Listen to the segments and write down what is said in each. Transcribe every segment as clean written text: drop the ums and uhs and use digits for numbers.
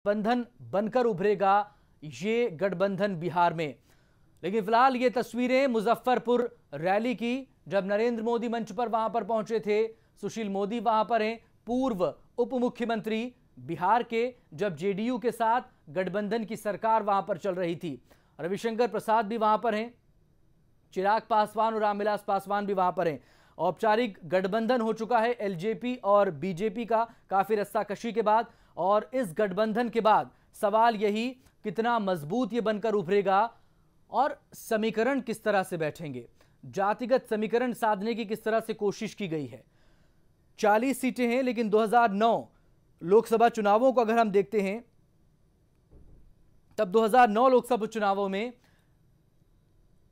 गठबंधन बनकर उभरेगा ये गठबंधन बिहार में। लेकिन फिलहाल ये तस्वीरें मुजफ्फरपुर रैली की, जब नरेंद्र मोदी मंच पर वहां पर पहुंचे थे। सुशील मोदी वहां पर हैं, पूर्व उप मुख्यमंत्री बिहार के, जब जेडीयू के साथ गठबंधन की सरकार वहां पर चल रही थी। रविशंकर प्रसाद भी वहां पर हैं, चिराग पासवान और रामविलास पासवान भी वहां पर हैं। औपचारिक गठबंधन हो चुका है एलजेपी और बीजेपी का काफी रस्साकशी के बाद। और इस गठबंधन के बाद सवाल यही, कितना मजबूत ये बनकर उभरेगा और समीकरण किस तरह से बैठेंगे, जातिगत समीकरण साधने की किस तरह से कोशिश की गई है। 40 सीटें हैं, लेकिन 2009 लोकसभा चुनावों को अगर हम देखते हैं, तब 2009 लोकसभा चुनावों में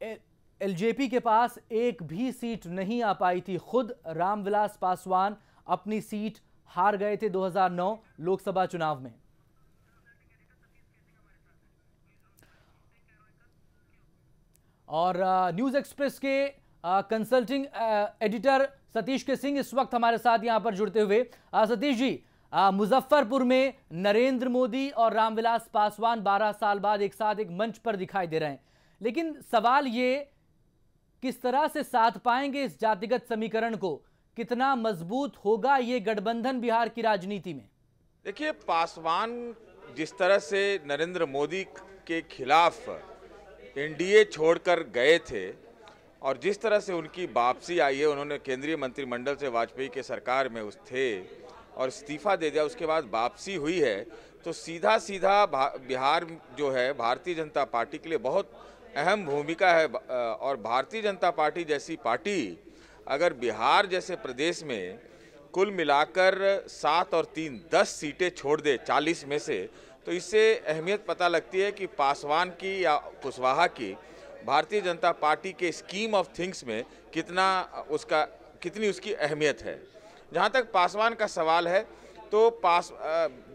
एलजेपी के पास एक भी सीट नहीं आ पाई थी। खुद रामविलास पासवान अपनी सीट हार गए थे 2009 लोकसभा चुनाव में। और न्यूज एक्सप्रेस के कंसल्टिंग एडिटर सतीश के सिंह इस वक्त हमारे साथ यहां पर जुड़ते हुए। सतीश जी, मुजफ्फरपुर में नरेंद्र मोदी और रामविलास पासवान 12 साल बाद एक साथ एक मंच पर दिखाई दे रहे हैं, लेकिन सवाल ये, किस तरह से साध पाएंगे इस जातिगत समीकरण को, कितना मजबूत होगा ये गठबंधन बिहार की राजनीति में? देखिए, पासवान जिस तरह से नरेंद्र मोदी के खिलाफ एनडीए छोड़कर गए थे और जिस तरह से उनकी वापसी आई है, उन्होंने केंद्रीय मंत्रिमंडल से वाजपेयी के सरकार में थे और इस्तीफा दे दिया, उसके बाद वापसी हुई है, तो सीधा सीधा बिहार जो है भारतीय जनता पार्टी के लिए बहुत अहम भूमिका है। और भारतीय जनता पार्टी जैसी पार्टी अगर बिहार जैसे प्रदेश में कुल मिलाकर 7 और 3 10 सीटें छोड़ दे 40 में से, तो इससे अहमियत पता लगती है कि पासवान की या कुशवाहा की भारतीय जनता पार्टी के स्कीम ऑफ थिंग्स में कितनी उसकी अहमियत है। जहाँ तक पासवान का सवाल है, तो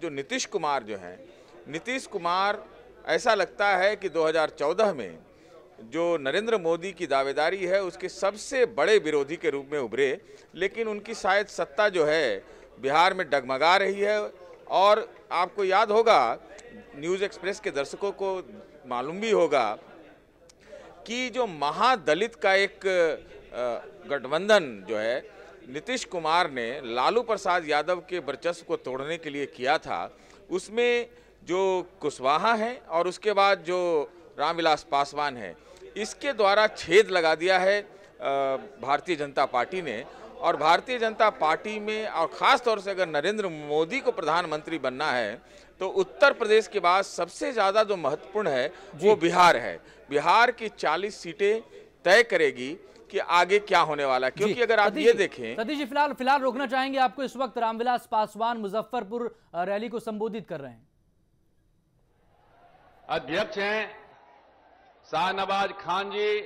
जो नीतीश कुमार जो हैं, नीतीश कुमार ऐसा लगता है कि 2014 में जो नरेंद्र मोदी की दावेदारी है उसके सबसे बड़े विरोधी के रूप में उभरे, लेकिन उनकी शायद सत्ता जो है बिहार में डगमगा रही है। और आपको याद होगा, न्यूज़ एक्सप्रेस के दर्शकों को मालूम भी होगा कि जो महादलित का एक गठबंधन जो है नीतीश कुमार ने लालू प्रसाद यादव के वर्चस्व को तोड़ने के लिए किया था, उसमें जो कुशवाहा है और उसके बाद जो रामविलास पासवान है, इसके द्वारा छेद लगा दिया है भारतीय जनता पार्टी ने। और भारतीय जनता पार्टी में, और ख़ास तौर से अगर नरेंद्र मोदी को प्रधानमंत्री बनना है, तो उत्तर प्रदेश के बाद सबसे ज़्यादा जो महत्वपूर्ण है वो बिहार है। बिहार की 40 सीटें तय करेगी कि आगे क्या होने वाला है। क्योंकि अगर आप ये देखें, सतीश जी, फिलहाल रोकना चाहेंगे आपको। इस वक्त रामविलास पासवान मुजफ्फरपुर रैली को संबोधित कर रहे हैं। अध्यक्ष हैं शाहनवाज खान जी,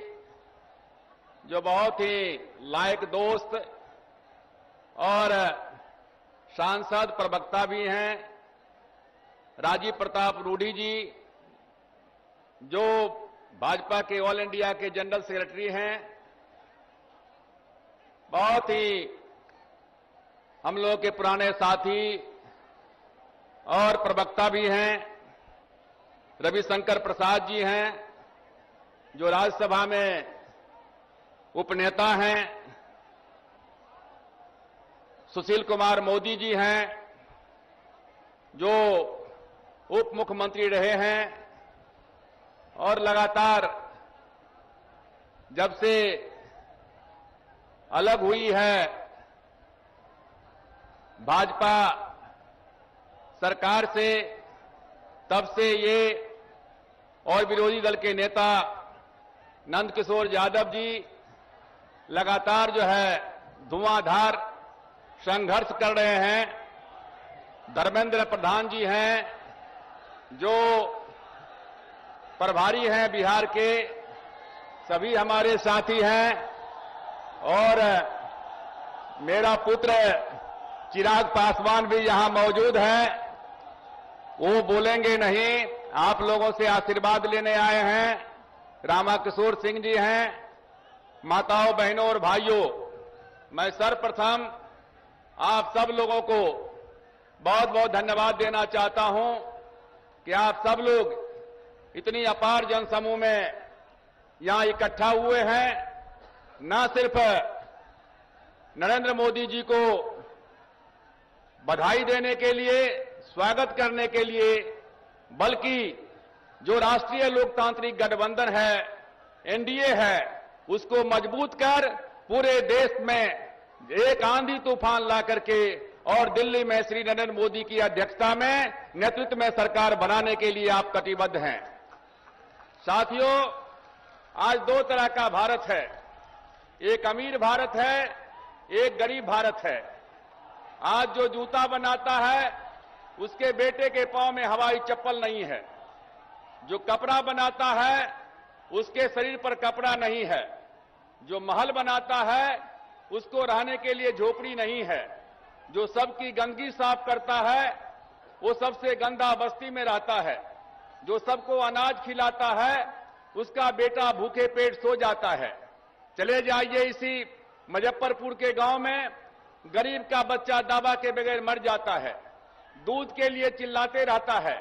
जो बहुत ही लायक दोस्त और सांसद प्रवक्ता भी हैं। राजीव प्रताप रूडी जी, जो भाजपा के ऑल इंडिया के जनरल सेक्रेटरी हैं, बहुत ही हम लोग के पुराने साथी और प्रवक्ता भी हैं। रविशंकर प्रसाद जी हैं, जो राज्यसभा में उपनेता हैं। सुशील कुमार मोदी जी हैं, जो उप मुख्यमंत्री रहे हैं और लगातार जब से अलग हुई है भाजपा सरकार से, तब से ये और विरोधी दल के नेता नंदकिशोर यादव जी लगातार जो है धुआंधार संघर्ष कर रहे हैं। धर्मेंद्र प्रधान जी हैं, जो प्रभारी हैं बिहार के, सभी हमारे साथी हैं। और मेरा पुत्र चिराग पासवान भी यहां मौजूद है। वो बोलेंगे नहीं, आप लोगों से आशीर्वाद लेने आए हैं। रामाकिशोर सिंह जी हैं। माताओं, बहनों और भाइयों, मैं सर्वप्रथम आप सब लोगों को बहुत बहुत धन्यवाद देना चाहता हूं कि आप सब लोग इतनी अपार जनसमूह में यहां इकट्ठा हुए हैं, न सिर्फ नरेंद्र मोदी जी को बधाई देने के लिए, स्वागत करने के लिए, बल्कि जो राष्ट्रीय लोकतांत्रिक गठबंधन है, एनडीए है, उसको मजबूत कर पूरे देश में एक आंधी तूफान ला करके और दिल्ली में श्री नरेंद्र मोदी की अध्यक्षता में नेतृत्व में सरकार बनाने के लिए आप कटिबद्ध हैं। साथियों, आज दो तरह का भारत है, एक अमीर भारत है, एक गरीब भारत है। आज जो जूता बनाता है उसके बेटे के पांव में हवाई चप्पल नहीं है, जो कपड़ा बनाता है उसके शरीर पर कपड़ा नहीं है, जो महल बनाता है उसको रहने के लिए झोपड़ी नहीं है, जो सबकी गंदगी साफ करता है वो सबसे गंदा बस्ती में रहता है, जो सबको अनाज खिलाता है उसका बेटा भूखे पेट सो जाता है। चले जाइए इसी मुजफ्फरपुर के गांव में गरीब का बच्चा दवा के बगैर मर जाता है, दूध के लिए चिल्लाते रहता है।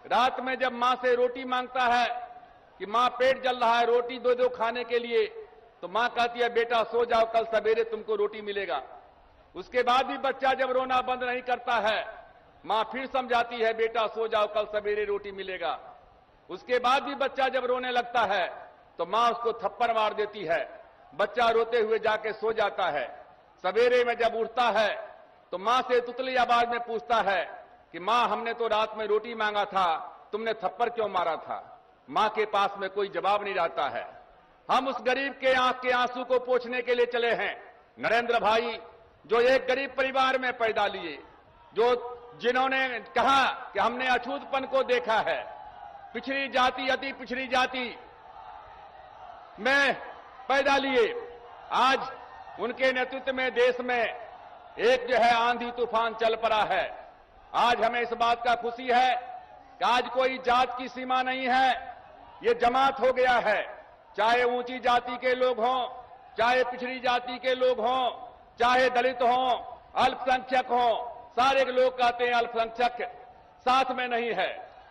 रात में जब मां से रोटी मांगता है कि मां पेट जल रहा है, रोटी दो दो खाने के लिए, तो मां कहती है बेटा सो जाओ, कल सवेरे तुमको रोटी मिलेगा। उसके बाद भी बच्चा जब रोना बंद नहीं करता है, मां फिर समझाती है बेटा सो जाओ, कल सवेरे रोटी मिलेगा। उसके बाद भी बच्चा जब रोने लगता है तो मां उसको थप्पड़ मार देती है, बच्चा रोते हुए जाके सो जाता है। सवेरे में जब उठता है तो मां से तुतली आवाज में पूछता है कि मां हमने तो रात में रोटी मांगा था, तुमने थप्पड़ क्यों मारा था? मां के पास में कोई जवाब नहीं रहता है। हम उस गरीब के आंख के आंसू को पोंछने के लिए चले हैं। नरेंद्र भाई जो एक गरीब परिवार में पैदा लिए, जो जिन्होंने कहा कि हमने अछूतपन को देखा है, पिछड़ी जाति, अति पिछड़ी जाति में पैदा लिए, आज उनके नेतृत्व में देश में एक जो है आंधी तूफान चल पड़ा है। आज हमें इस बात का खुशी है कि आज कोई जात की सीमा नहीं है, ये जमात हो गया है। चाहे ऊंची जाति के लोग हों, चाहे पिछड़ी जाति के लोग हों, चाहे दलित हों, अल्पसंख्यक हों, सारे लोग कहते हैं अल्पसंख्यक साथ में नहीं है।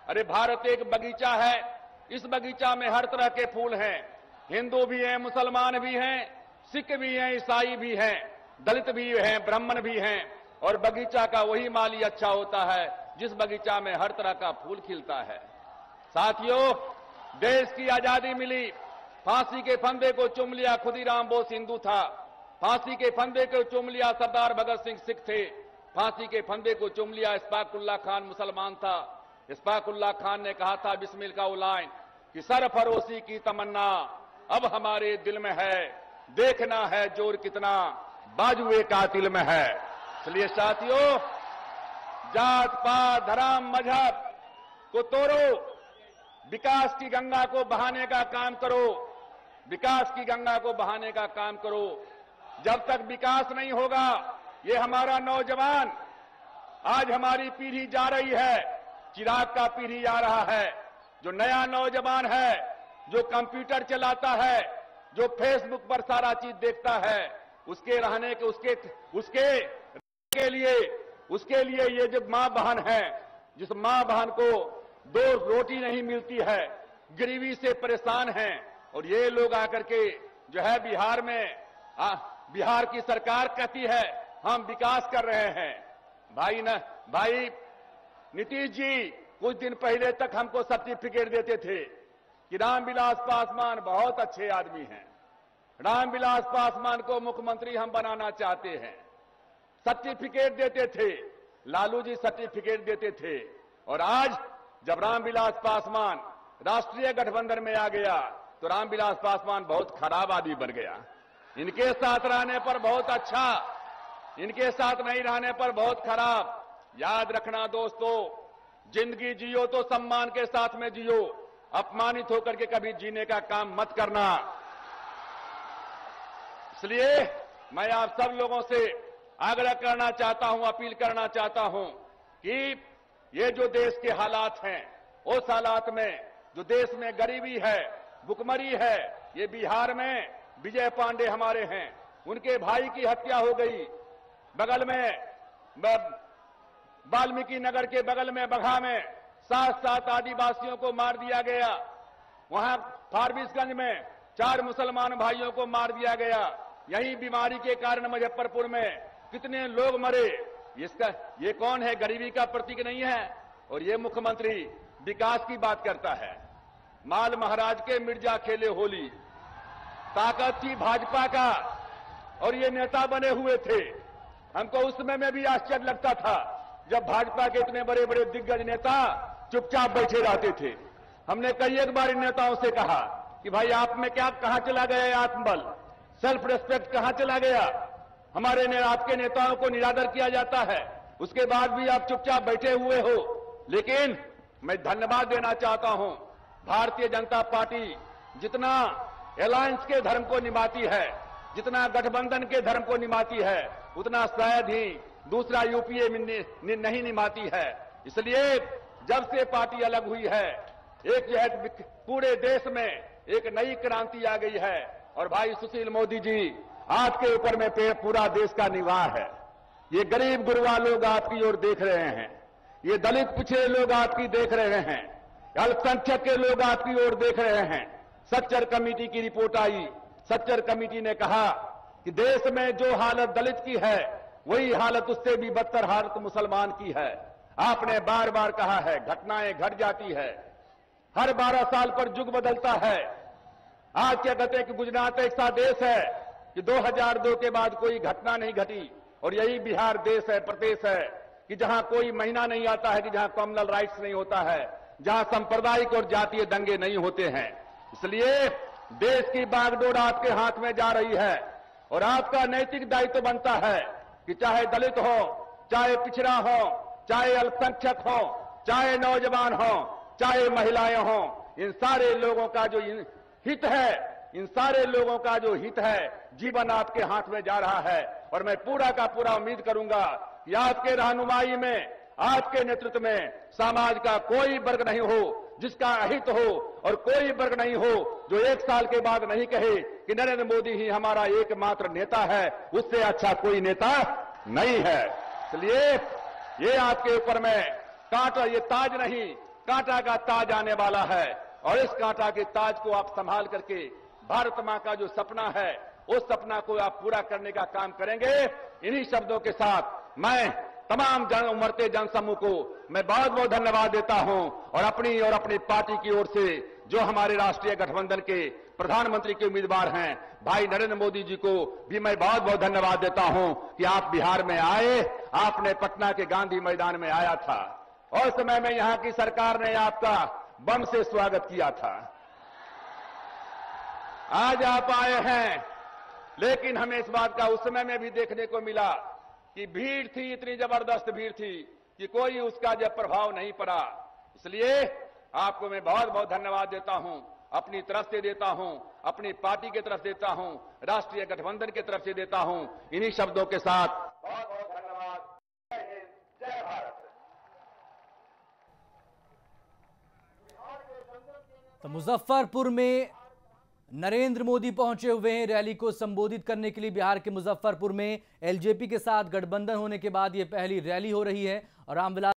अरे भारत एक बगीचा है, इस बगीचा में हर तरह के फूल हैं, हिंदू भी हैं, मुसलमान भी हैं, सिख भी हैं, ईसाई भी हैं, दलित भी हैं, ब्राह्मण भी हैं। और बगीचा का वही माली अच्छा होता है जिस बगीचा में हर तरह का फूल खिलता है। साथियों, देश की आजादी मिली, फांसी के फंदे को चूम लिया खुदीराम बोस हिंदू था, फांसी के फंदे को चूम लिया सरदार भगत सिंह सिख थे, फांसी के फंदे को चूम लिया इस्फाकुल्ला खान मुसलमान था। इस्फाकुल्ला खान ने कहा था बिस्मिल का लाइन कि सरफरोशी की तमन्ना अब हमारे दिल में है, देखना है जोर कितना बाजुए कातिल में है। इसलिए साथियों, जात पात धर्म मजहब को तोड़ो, विकास की गंगा को बहाने का काम करो, विकास की गंगा को बहाने का काम करो। जब तक विकास नहीं होगा, ये हमारा नौजवान, आज हमारी पीढ़ी जा रही है, चिराग का पीढ़ी आ रहा है, जो नया नौजवान है, जो कंप्यूटर चलाता है, जो फेसबुक पर सारा चीज देखता है, उसके रहने के उसके लिए ये जो मां बहन है, जिस मां बहन को दो रोटी नहीं मिलती है, गरीबी से परेशान हैं, और ये लोग आकर के जो है बिहार में बिहार की सरकार कहती है हम विकास कर रहे हैं। भाई नीतीश जी कुछ दिन पहले तक हमको सर्टिफिकेट देते थे कि रामविलास पासवान बहुत अच्छे आदमी हैं, रामविलास पासवान को मुख्यमंत्री हम बनाना चाहते हैं, सर्टिफिकेट देते थे, लालू जी सर्टिफिकेट देते थे। और आज जब रामविलास पासवान राष्ट्रीय गठबंधन में आ गया तो रामविलास पासवान बहुत खराब आदमी बन गया। इनके साथ रहने पर बहुत अच्छा, इनके साथ नहीं रहने पर बहुत खराब। याद रखना दोस्तों, जिंदगी जियो तो सम्मान के साथ में जियो, अपमानित होकर के कभी जीने का काम मत करना। इसलिए मैं आप सब लोगों से आग्रह करना चाहता हूं, अपील करना चाहता हूं कि ये जो देश के हालात हैं, उस हालात में जो देश में गरीबी है, भुखमरी है, ये बिहार में विजय पांडे हमारे हैं, उनके भाई की हत्या हो गई, बगल में वाल्मीकि नगर के बगल में बगहा में 7 आदिवासियों को मार दिया गया। वहां फारबिसगंज में 4 मुसलमान भाइयों को मार दिया गया। यही बीमारी के कारण मुजफ्फरपुर में कितने लोग मरे। ये कौन है? गरीबी का प्रतीक नहीं है। और ये मुख्यमंत्री विकास की बात करता है। माल महाराज के मिर्जा खेले होली, ताकत थी भाजपा का और ये नेता बने हुए थे। हमको उस समय में भी आश्चर्य लगता था जब भाजपा के इतने बड़े बड़े दिग्गज नेता चुपचाप बैठे रहते थे। हमने कई एक बार इन नेताओं से कहा कि भाई आप में क्या कहां चला गया आत्मबल, सेल्फ रिस्पेक्ट कहां चला गया? आपके नेताओं को निरादर किया जाता है, उसके बाद भी आप चुपचाप बैठे हुए हो। लेकिन मैं धन्यवाद देना चाहता हूं, भारतीय जनता पार्टी जितना अलायंस के धर्म को निभाती है, जितना गठबंधन के धर्म को निभाती है, उतना शायद ही दूसरा यूपीए नहीं निभाती है। इसलिए जब से पार्टी अलग हुई है, एक जो है पूरे देश में एक नई क्रांति आ गई है। और भाई सुशील मोदी जी, आपके ऊपर में पूरा देश का निवार है। ये गरीब गुरबा लोग आपकी ओर देख रहे हैं, ये दलित पिछड़े लोग आपकी देख रहे हैं, अल्पसंख्यक के लोग आपकी ओर देख रहे हैं। सच्चर कमेटी की रिपोर्ट आई, सच्चर कमेटी ने कहा कि देश में जो हालत दलित की है, वही हालत उससे भी बदतर हालत मुसलमान की है। आपने बार बार कहा है, घटनाएं घट जाती है, हर 12 साल पर युग बदलता है। आज क्या कहते हैं कि गुजरात एक ऐसा देश है कि 2002 के बाद कोई घटना नहीं घटी। और यही बिहार देश है, प्रदेश है कि जहां कोई महीना नहीं आता है कि जहां कम्युनल राइट्स नहीं होता है, जहां सांप्रदायिक और जातीय दंगे नहीं होते हैं। इसलिए देश की बागडोर आपके हाथ में जा रही है और आपका नैतिक दायित्व बनता है कि चाहे दलित हो, चाहे पिछड़ा हो, चाहे अल्पसंख्यक हो, चाहे नौजवान हो, चाहे महिलाएं हो, इन सारे लोगों का जो हित है, इन सारे लोगों का जो हित है, जीवन आपके हाथ में जा रहा है। और मैं पूरा का पूरा उम्मीद करूंगा कि आपके रहनुमाई में, आपके नेतृत्व में समाज का कोई वर्ग नहीं हो जिसका अहित हो, और कोई वर्ग नहीं हो जो 1 साल के बाद नहीं कहे कि नरेंद्र मोदी ही हमारा एकमात्र नेता है, उससे अच्छा कोई नेता नहीं है। इसलिए ये आपके ऊपर में कांटा, ये ताज नहीं, कांटा का ताज आने वाला है। और इस कांटा के ताज को आप संभाल करके भारत मां का जो सपना है, उस सपना को आप पूरा करने का काम करेंगे। इन्हीं शब्दों के साथ मैं तमाम उमड़ते जनसमूह को मैं बहुत बहुत धन्यवाद देता हूं। और अपनी पार्टी की ओर से जो हमारे राष्ट्रीय गठबंधन के प्रधानमंत्री के उम्मीदवार हैं भाई नरेंद्र मोदी जी को भी मैं बहुत बहुत धन्यवाद देता हूं कि आप बिहार में आए। आपने पटना के गांधी मैदान में आया था और समय में यहां की सरकार ने आपका बम से स्वागत किया था। आज आप आए हैं, लेकिन हमें इस बात का उस समय में भी देखने को मिला कि भीड़ थी, इतनी जबरदस्त भीड़ थी कि कोई उसका जब प्रभाव नहीं पड़ा। इसलिए आपको मैं बहुत बहुत धन्यवाद देता हूं, अपनी तरफ से देता हूं, अपनी पार्टी की तरफ देता हूं, राष्ट्रीय गठबंधन की तरफ से देता हूं। इन्हीं शब्दों के साथ बहुत बहुत धन्यवाद। जय हिंद, जय भारत। तो मुजफ्फरपुर में नरेंद्र मोदी पहुंचे हुए हैं रैली को संबोधित करने के लिए। बिहार के मुजफ्फरपुर में एलजेपी के साथ गठबंधन होने के बाद ये पहली रैली हो रही है और रामविलास